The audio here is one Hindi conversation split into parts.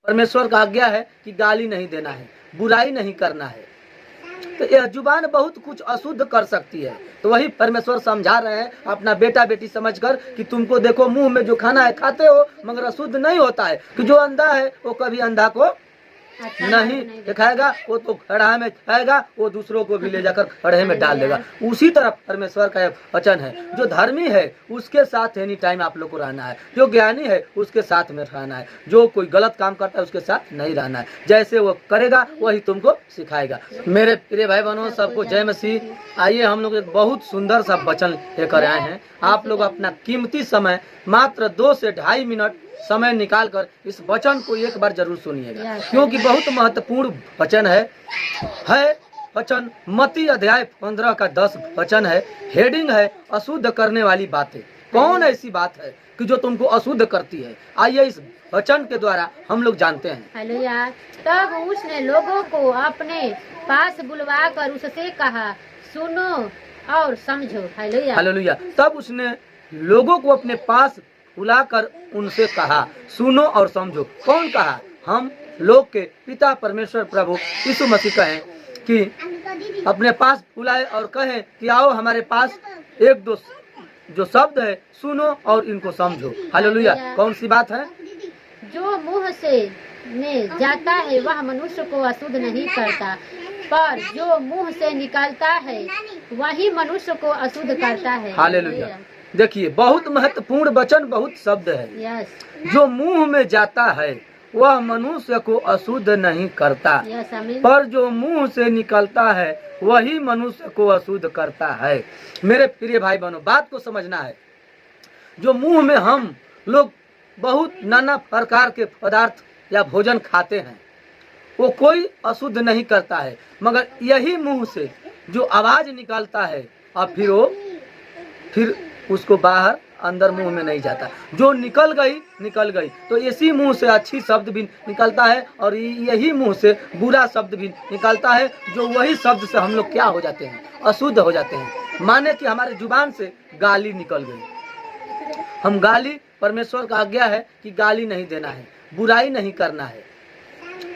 परमेश्वर का आज्ञा है कि गाली नहीं देना है, बुराई नहीं करना है। तो यह जुबान बहुत कुछ अशुद्ध कर सकती है। तो वही परमेश्वर समझा रहे हैं अपना बेटा बेटी समझकर कि तुमको देखो मुंह में जो खाना है खाते हो मगर अशुद्ध नहीं होता है। कि जो अंधा है वो कभी अंधा को नहीं दिखाएगा, वो तो खड़ा में खाएगा, वो दूसरों को भी ले जाकर खड़े में डाल देगा। उसी तरह परमेश्वर का वचन है, जो धर्मी है उसके साथ एनी टाइम आप लोग को रहना है, जो ज्ञानी है उसके साथ में रहना है, जो कोई गलत काम करता है उसके साथ नहीं रहना है। जैसे वो करेगा वही तुमको सिखाएगा। मेरे प्रिय भाई बहनों, सबको जय मसीह। आइए हम लोग एक बहुत सुंदर सा वचन लेकर आए हैं। आप लोग अपना कीमती समय मात्र 2 से 2.5 मिनट समय निकाल कर इस वचन को एक बार जरूर सुनिएगा, क्योंकि बहुत महत्वपूर्ण वचन है वचन मत्ती अध्याय 15 का 10 वचन है। हेडिंग है अशुद्ध करने वाली बातें। कौन ऐसी बात है कि जो तुमको अशुद्ध करती है? आइए इस वचन के द्वारा हम लोग जानते हैं। हालेलुया। तब उसने लोगों को अपने पास बुलवा कर उससे कहा, सुनो और समझो। हालेलुया। हालेलुया। तब उसने लोगों को अपने पास बुलाकर उनसे कहा, सुनो और समझो। कौन कहा? हम लोग के पिता परमेश्वर प्रभु यीशु मसीह कहें कि अपने पास बुलाए और कहें कि आओ हमारे पास एक दो जो शब्द है सुनो और इनको समझो। हालेलुया। कौन सी बात है? जो मुंह से में जाता है वह मनुष्य को अशुद्ध नहीं करता, पर जो मुंह से निकलता है वही मनुष्य को अशुद्ध करता है। हालेलुया। देखिए बहुत महत्वपूर्ण वचन, बहुत शब्द है। जो मुंह में जाता है वह मनुष्य को अशुद्ध नहीं करता, पर जो मुंह से निकलता है वही मनुष्य को अशुद्ध करता है। मेरे प्रिय भाई बहनों, बात को समझना है। जो मुंह में हम लोग बहुत नाना प्रकार के पदार्थ या भोजन खाते हैं वो कोई अशुद्ध नहीं करता है, मगर यही मुंह से जो आवाज निकलता है और फिर उसको बाहर अंदर मुंह में नहीं जाता। जो निकल गई तो इसी मुंह से अच्छी शब्द भी निकलता है और यही मुंह से बुरा शब्द भी निकलता है। जो वही शब्द से हम लोग क्या हो जाते हैं? अशुद्ध हो जाते हैं। माने कि हमारे जुबान से गाली निकल गई। हम गाली, परमेश्वर का आज्ञा है कि गाली नहीं देना है, बुराई नहीं करना है।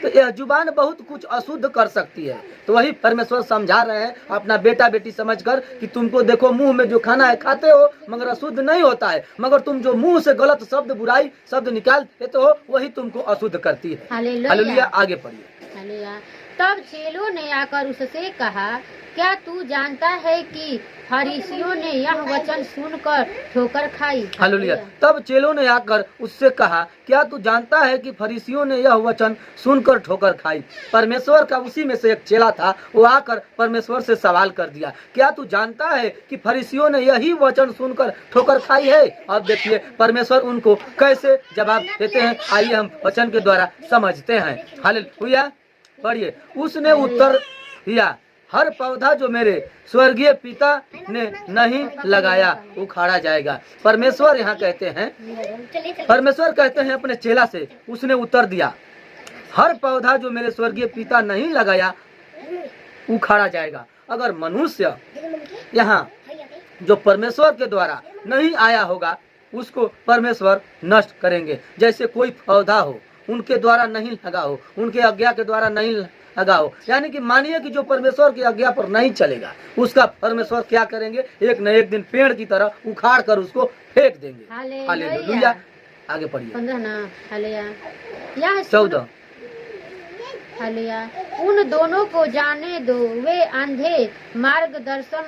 तो यह जुबान बहुत कुछ अशुद्ध कर सकती है। तो वही परमेश्वर समझा रहे हैं अपना बेटा बेटी समझकर कि तुमको देखो मुंह में जो खाना है खाते हो मगर अशुद्ध नहीं होता है, मगर तुम जो मुंह से गलत शब्द बुराई शब्द निकाल देते हो वही तुमको अशुद्ध करती है। हालेलुया। आगे पढ़िए। हालेलुया। तब चेलों ने आकर उससे कहा, क्या तू जानता है कि फरीसियों ने यह वचन सुनकर ठोकर खाई? हालेलुया। तब चेलों ने आकर उससे कहा, क्या तू जानता है कि फरीसियों ने यह वचन सुनकर ठोकर खाई? परमेश्वर का उसी में से एक चेला था, वो आकर परमेश्वर से सवाल कर दिया, क्या तू जानता है कि फरीसियों ने यही वचन सुनकर ठोकर खाई है? अब देखिए परमेश्वर उनको कैसे जवाब देते हैं। आइए हम वचन के द्वारा समझते हैं। हालेलुया। पढ़िए। उसने उत्तर दिया, हर पौधा जो मेरे स्वर्गीय पिता ने नहीं लगाया उखाड़ा जाएगा। परमेश्वर यहाँ कहते हैं अपने चेला से, उसने उत्तर दिया, हर पौधा जो मेरे स्वर्गीय पिता नहीं लगाया उखाड़ा जाएगा। अगर मनुष्य यहाँ जो परमेश्वर के द्वारा नहीं आया होगा उसको परमेश्वर नष्ट करेंगे। जैसे कोई पौधा हो, उनके द्वारा नहीं लगा हो, उनके आज्ञा के द्वारा नहीं लगा हो, यानी कि मानिए कि जो परमेश्वर की आज्ञा पर नहीं चलेगा उसका परमेश्वर क्या करेंगे? एक न एक दिन पेड़ की तरह उखाड़ कर उसको फेंक देंगे। हालेलुया। आगे पढ़िए। 14। हालेलुया। उन दोनों को जाने दो, वे अंधे मार्गदर्शक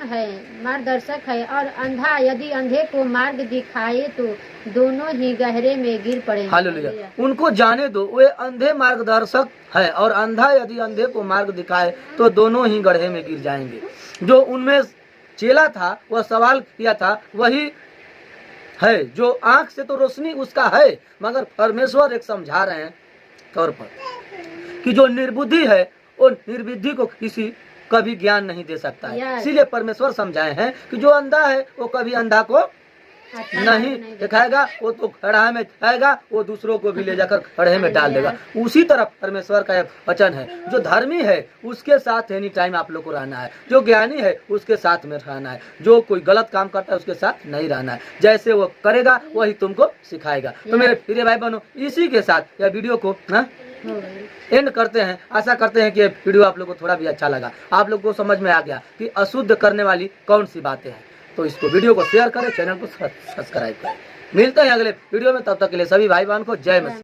है और अंधा यदि अंधे को मार्ग दिखाए तो दोनों ही गहरे में गिर पड़े। हालेलुया। उनको जाने दो, वे अंधे मार्गदर्शक है और अंधा यदि अंधे को मार्ग दिखाए तो दोनों ही गड्ढे में गिर जाएंगे। जो उनमें चेला था वह सवाल किया था वही है, जो आंख से तो रोशनी उसका है, मगर परमेश्वर एक समझा रहे हैं तौर पर कि जो निर्बुद्धि है वो निर्बुद्धि को किसी कभी ज्ञान नहीं दे सकता है। इसीलिए परमेश्वर समझाए हैं कि जो अंधा है वो कभी अंधा को नहीं दिखाएगा, वो तो खड़ा में खाएगा, वो दूसरों को भी ले जाकर खड़े में डाल देगा। उसी तरह परमेश्वर का वचन है, जो धर्मी है उसके साथ एनी टाइम आप लोग को रहना है, जो ज्ञानी है उसके साथ में रहना है, जो कोई गलत काम करता है उसके साथ नहीं रहना है। जैसे वो करेगा वही तुमको सिखाएगा। तो मेरे प्रिय भाई बहनों, इसी के साथ यह वीडियो को हो गई। एंड करते हैं। आशा करते हैं कि ये वीडियो आप लोग को थोड़ा भी अच्छा लगा, आप लोग को समझ में आ गया कि अशुद्ध करने वाली कौन सी बातें हैं। तो इसको वीडियो को शेयर करें, चैनल को सब्सक्राइब करें। मिलते हैं अगले वीडियो में, तब तक के लिए सभी भाई बहन को जय मसीह।